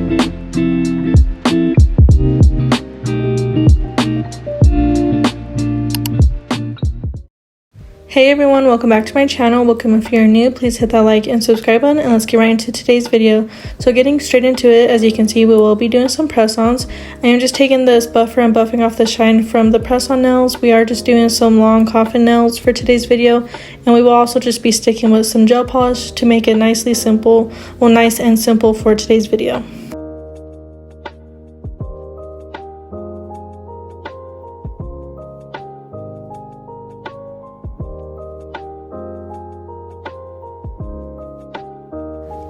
Hey everyone, welcome back to my channel. Welcome if you're new, please hit that like and subscribe button, and let's get right into today's video. So getting straight into it, as you can see, we will be doing some press-ons. I am just taking this buffer and buffing off the shine from the press-on nails. We are just doing some long coffin nails for today's video, and we will also just be sticking with some gel polish to make it nice and simple for today's video.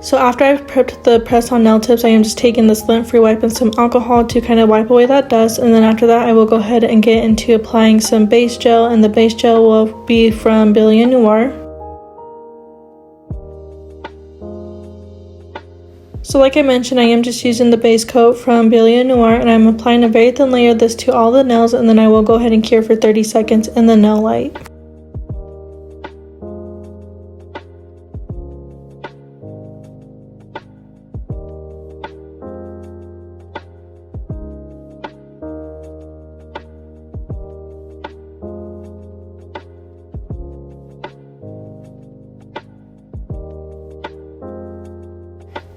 So after I've prepped the press-on nail tips, I am just taking this lint-free wipe and some alcohol to kind of wipe away that dust, and then after that I will go ahead and get into applying some base gel, and the base gel will be from 𝐵𝐼LIA. So like I mentioned, I am just using the base coat from 𝐵𝐼LIA, and I'm applying a very thin layer of this to all the nails, and then I will go ahead and cure for 30 seconds in the nail light.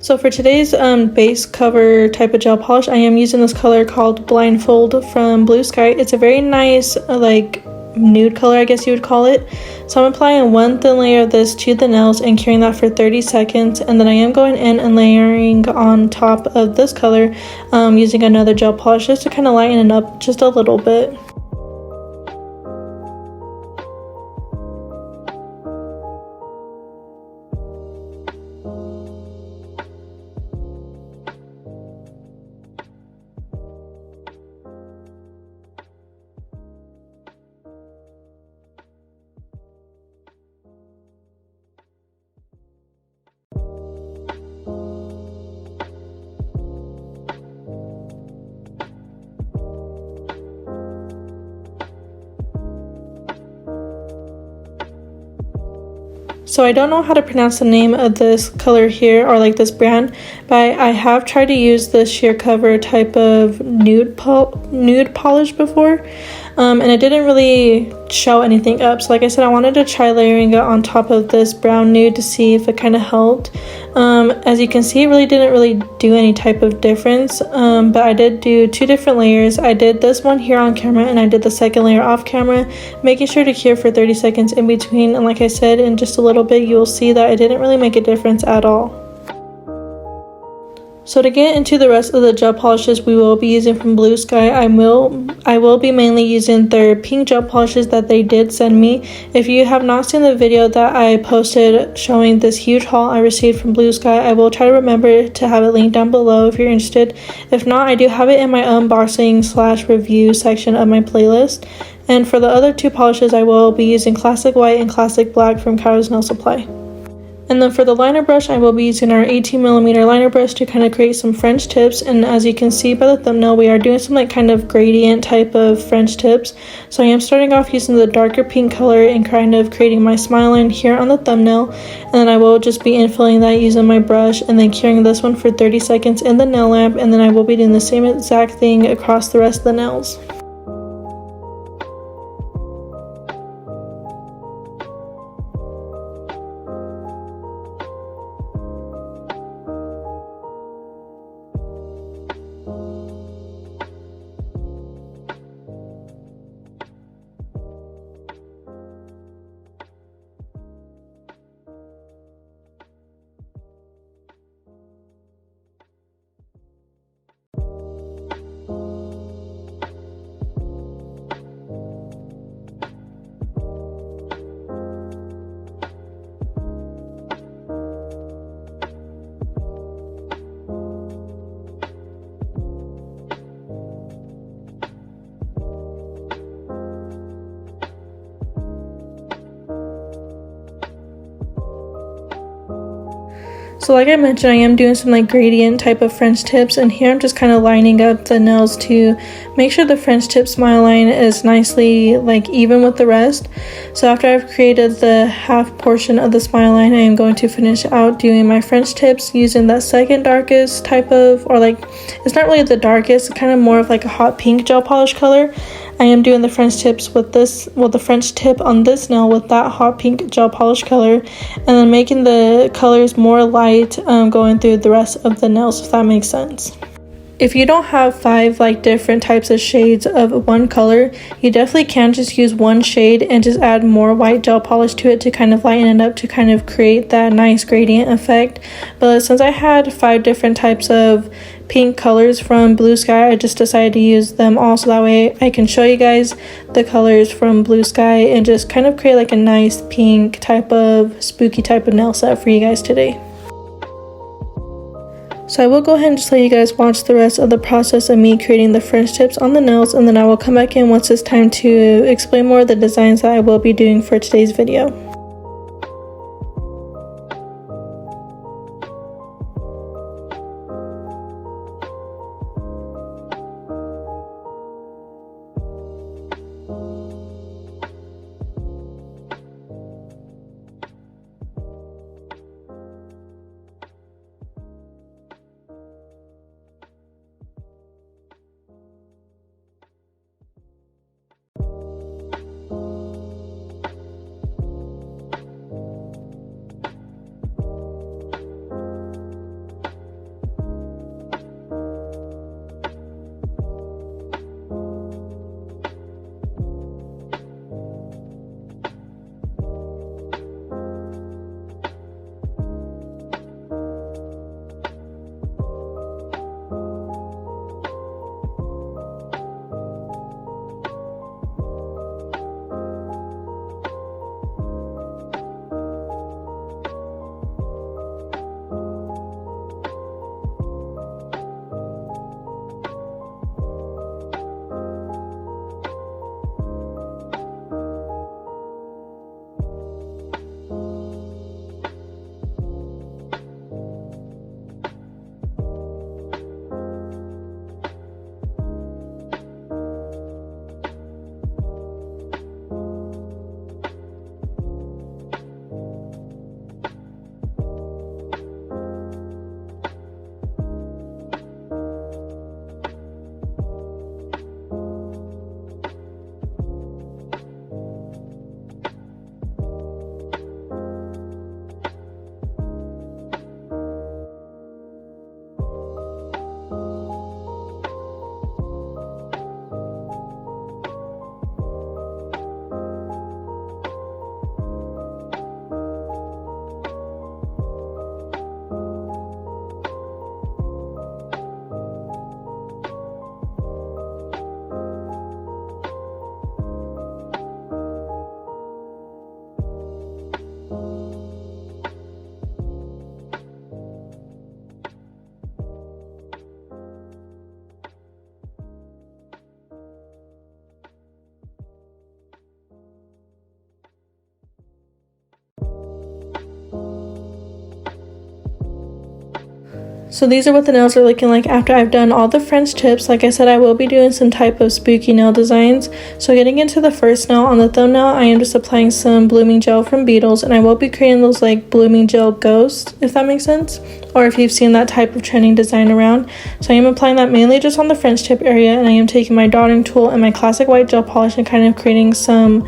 So for today's base cover type of gel polish, I am using this color called Blindfold from Blue Sky. It's a very nice like nude color, I guess you would call it. So I'm applying one thin layer of this to the nails and curing that for 30 seconds, and then I am going in and layering on top of this color using another gel polish just to kind of lighten it up just a little bit. So I don't know how to pronounce the name of this color here, or like this brand, but I have tried to use the sheer cover type of nude polish before, and it didn't really show anything up. So like I said, I wanted to try layering it on top of this brown nude to see if it kind of helped. As you can see, it really didn't do any type of difference, but I did do two different layers. I did this one here on camera, and I did the second layer off camera, making sure to cure for 30 seconds in between. And like I said, in just a little bit you will see that it didn't really make a difference at all. So to get into the rest of the gel polishes we will be using from Blue Sky, I will be mainly using their pink gel polishes that they did send me. If you have not seen the video that I posted showing this huge haul I received from Blue Sky, I will try to remember to have it linked down below if you're interested. If not, I do have it in my unboxing / review section of my playlist. And for the other two polishes, I will be using Classic White and Classic Black from Kairos Nail Supply. And then for the liner brush, I will be using our 18mm liner brush to kind of create some French tips. And as you can see by the thumbnail, we are doing some like kind of gradient type of French tips. So I am starting off using the darker pink color and kind of creating my smile line here on the thumbnail. And then I will just be infilling that using my brush, and then curing this one for 30 seconds in the nail lamp. And then I will be doing the same exact thing across the rest of the nails. So like I mentioned, I am doing some like gradient type of French tips, and here I'm just kind of lining up the nails to make sure the French tip smile line is nicely like even with the rest. So after I've created the half portion of the smile line, I am going to finish out doing my French tips using that second darkest type of, or like, it's not really the darkest, it's kind of more of like a hot pink gel polish color. I am doing the French tips with this, well, the French tip on this nail with that hot pink gel polish color, and then making the colors more light going through the rest of the nails, if that makes sense. If you don't have 5 like different types of shades of one color, you definitely can just use one shade and just add more white gel polish to it to kind of lighten it up to kind of create that nice gradient effect. But since I had 5 different types of pink colors from Blue Sky, I just decided to use them all so that way I can show you guys the colors from Blue Sky and just kind of create like a nice pink type of spooky type of nail set for you guys today. So I will go ahead and just let you guys watch the rest of the process of me creating the French tips on the nails, and then I will come back in once it's time to explain more of the designs that I will be doing for today's video. So these are what the nails are looking like after I've done all the French tips. Like I said, I will be doing some type of spooky nail designs. So getting into the first nail, on the thumbnail, I am just applying some blooming gel from Beetles, and I will be creating those like blooming gel ghosts, if that makes sense, or if you've seen that type of trending design around. So I am applying that mainly just on the French tip area, and I am taking my dotting tool and my classic white gel polish and kind of creating some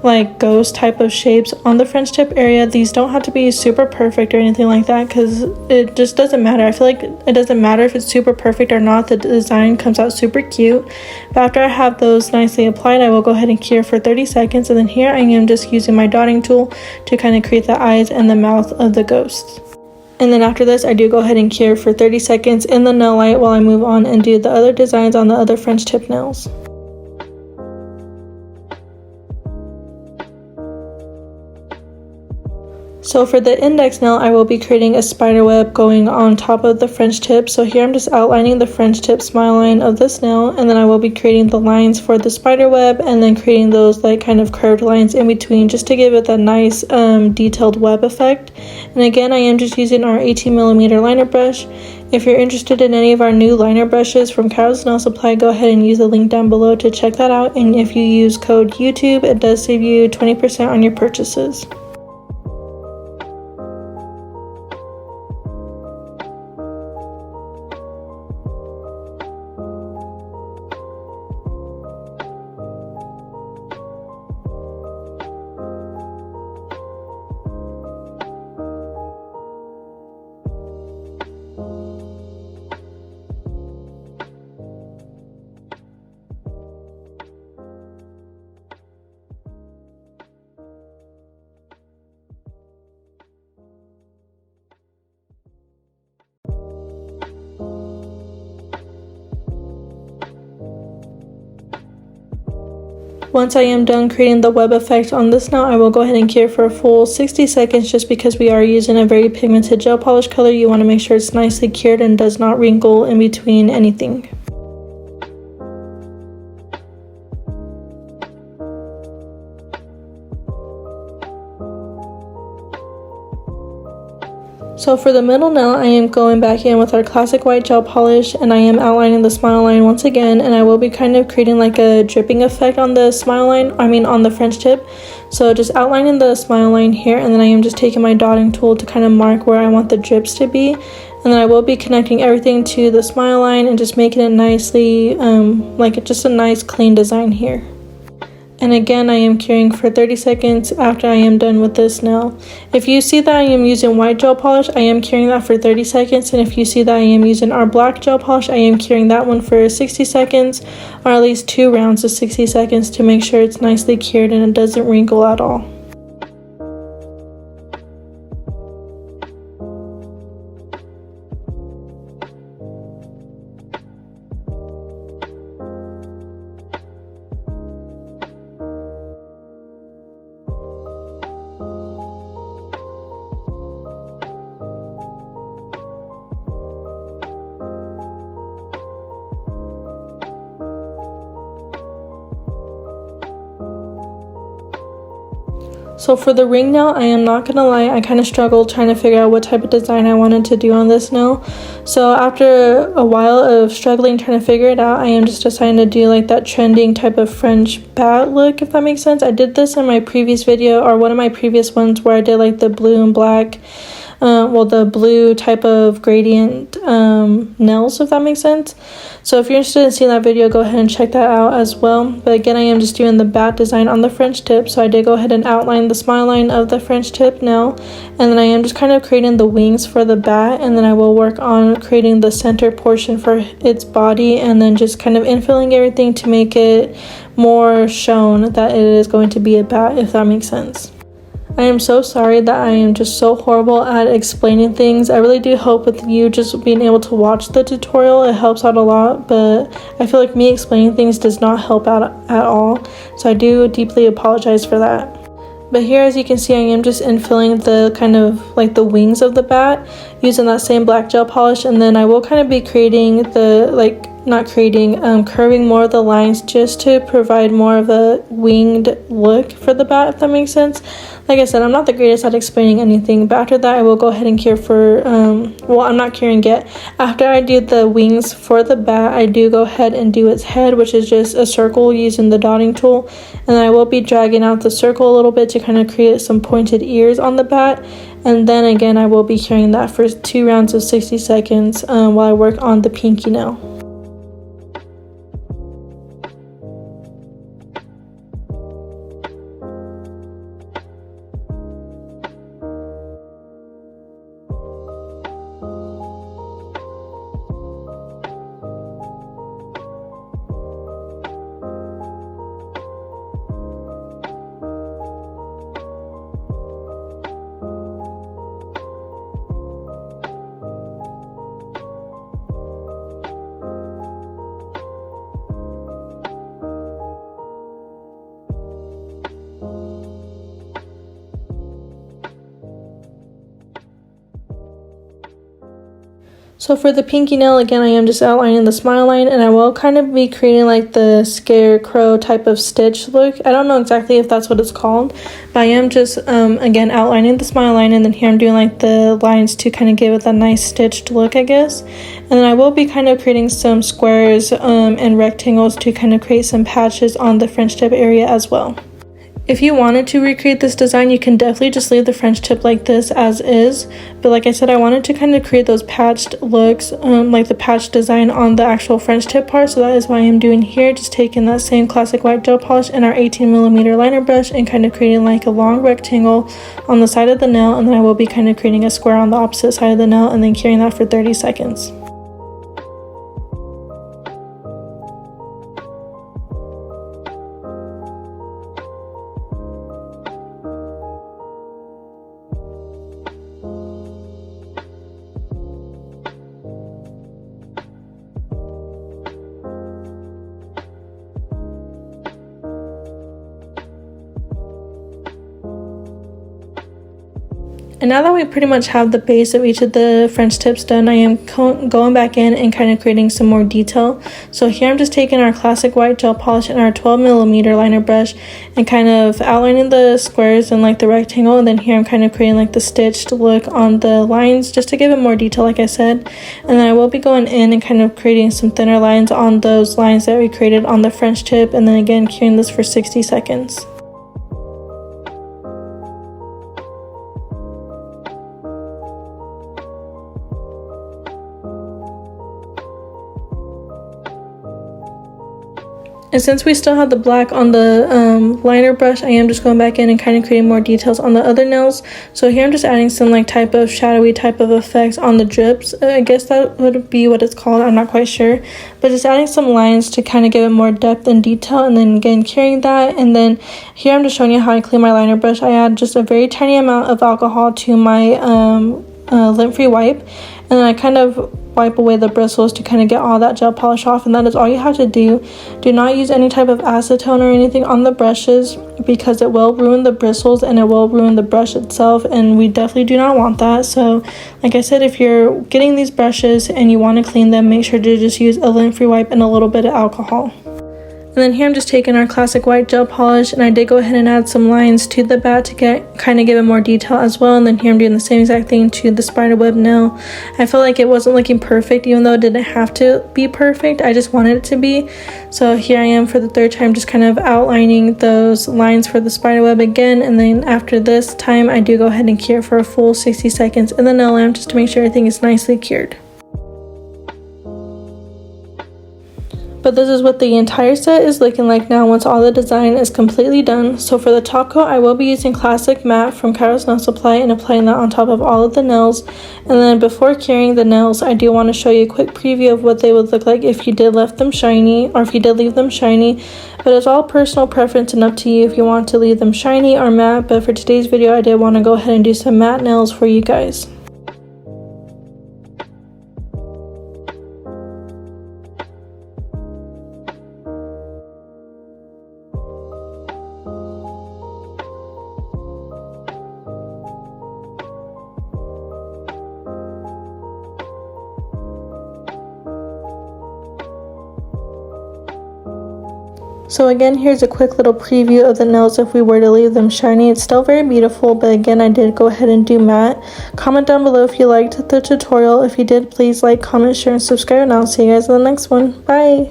like ghost type of shapes on the French tip area. These don't have to be super perfect or anything like that, because it just doesn't matter. I feel like it doesn't matter if it's super perfect or not, the design comes out super cute. But after I have those nicely applied, I will go ahead and cure for 30 seconds, and then here I am just using my dotting tool to kind of create the eyes and the mouth of the ghosts. And then after this, I do go ahead and cure for 30 seconds in the nail light while I move on and do the other designs on the other French tip nails. So for the index nail, I will be creating a spider web going on top of the French tip. So here I'm just outlining the French tip smile line of this nail, and then I will be creating the lines for the spider web and then creating those like kind of curved lines in between just to give it that nice detailed web effect. And again, I am just using our 18mm liner brush. If you're interested in any of our new liner brushes from KAIROSE Nail Supply, go ahead and use the link down below to check that out. And if you use code YouTube, it does save you 20% on your purchases. Once I am done creating the web effect on this nail, I will go ahead and cure for a full 60 seconds just because we are using a very pigmented gel polish color. You want to make sure it's nicely cured and does not wrinkle in between anything. So for the middle nail, I am going back in with our classic white gel polish, and I am outlining the smile line once again, and I will be kind of creating like a dripping effect on the smile line, on the French tip. So just outlining the smile line here, and then I am just taking my dotting tool to kind of mark where I want the drips to be. And then I will be connecting everything to the smile line and just making it nicely, like just a nice clean design here. And again, I am curing for 30 seconds after I am done with this nail. If you see that I am using white gel polish, I am curing that for 30 seconds. And if you see that I am using our black gel polish, I am curing that one for 60 seconds, or at least 2 rounds of 60 seconds to make sure it's nicely cured and it doesn't wrinkle at all. So for the ring nail, I am not gonna lie, I kind of struggled trying to figure out what type of design I wanted to do on this nail. So after a while of struggling trying to figure it out, I am just deciding to do like that trending type of French bat look, if that makes sense. I did this in my previous video, or one of my previous ones, where I did like the blue and black, the blue type of gradient nails, if that makes sense. So if you're interested in seeing that video, go ahead and check that out as well. But again, I am just doing the bat design on the French tip. So I did go ahead and outline the smile line of the French tip nail, and then I am just kind of creating the wings for the bat, and then I will work on creating the center portion for its body, and then just kind of infilling everything to make it more shown that it is going to be a bat, if that makes sense. I am so sorry that I am just so horrible at explaining things. I really do hope with you just being able to watch the tutorial, it helps out a lot, but I feel like me explaining things does not help out at all. So I do deeply apologize for that. But here, as you can see, I am just infilling the kind of like the wings of the bat using that same black gel polish, and then I will kind of be creating the curving more of the lines just to provide more of a winged look for the bat, if that makes sense. Like I said, I'm not the greatest at explaining anything, but after that I will go ahead and cure for, I'm not curing yet. After I do the wings for the bat, I do go ahead and do its head, which is just a circle using the dotting tool. And I will be dragging out the circle a little bit to kind of create some pointed ears on the bat. And then again, I will be curing that for 2 rounds of 60 seconds while I work on the pinky nail. So for the pinky nail, again, I am just outlining the smile line, and I will kind of be creating like the scarecrow type of stitch look. I don't know exactly if that's what it's called, but I am just, again, outlining the smile line, and then here I'm doing like the lines to kind of give it that nice stitched look, I guess. And then I will be kind of creating some squares and rectangles to kind of create some patches on the French tip area as well. If you wanted to recreate this design, you can definitely just leave the French tip like this as is. But like I said, I wanted to kind of create those patched looks, like the patch design on the actual French tip part. So that is what I am doing here, just taking that same classic white gel polish and our 18mm liner brush and kind of creating like a long rectangle on the side of the nail. And then I will be kind of creating a square on the opposite side of the nail and then curing that for 30 seconds. And now that we pretty much have the base of each of the French tips done, I am going back in and kind of creating some more detail. So here I'm just taking our classic white gel polish and our 12mm liner brush and kind of outlining the squares and like the rectangle. And then here I'm kind of creating like the stitched look on the lines just to give it more detail, like I said. And then I will be going in and kind of creating some thinner lines on those lines that we created on the French tip. And then again, curing this for 60 seconds. And since we still have the black on the liner brush, I am just going back in and kind of creating more details on the other nails. So here I'm just adding some like type of shadowy type of effects on the drips. I guess that would be what it's called. I'm not quite sure. But just adding some lines to kind of give it more depth and detail. And then again, curing that. And then here I'm just showing you how I clean my liner brush. I add just a very tiny amount of alcohol to my lint-free wipe. And then I kind of wipe away the bristles to kind of get all that gel polish off, and that is all you have to do. Do not use any type of acetone or anything on the brushes because it will ruin the bristles and it will ruin the brush itself, and we definitely do not want that. So like I said, if you're getting these brushes and you want to clean them, make sure to just use a lint-free wipe and a little bit of alcohol. And then here I'm just taking our classic white gel polish, and I did go ahead and add some lines to the bat to kind of give it more detail as well. And then here I'm doing the same exact thing to the spiderweb nail. I felt like it wasn't looking perfect, even though it didn't have to be perfect. I just wanted it to be. So here I am for the third time, just kind of outlining those lines for the spiderweb again. And then after this time, I do go ahead and cure for a full 60 seconds in the nail lamp just to make sure everything is nicely cured. But this is what the entire set is looking like now once all the design is completely done. So for the top coat, I will be using Classic Matte from KAIROSE Nail Supply and applying that on top of all of the nails. And then before curing the nails, I do want to show you a quick preview of what they would look like if you did leave them shiny, or if you did leave them shiny. But it's all personal preference and up to you if you want to leave them shiny or matte. But for today's video, I did want to go ahead and do some matte nails for you guys. So again, here's a quick little preview of the nails if we were to leave them shiny. It's still very beautiful, but again, I did go ahead and do matte. Comment down below if you liked the tutorial. If you did, please like, comment, share, and subscribe, and I'll see you guys in the next one. Bye!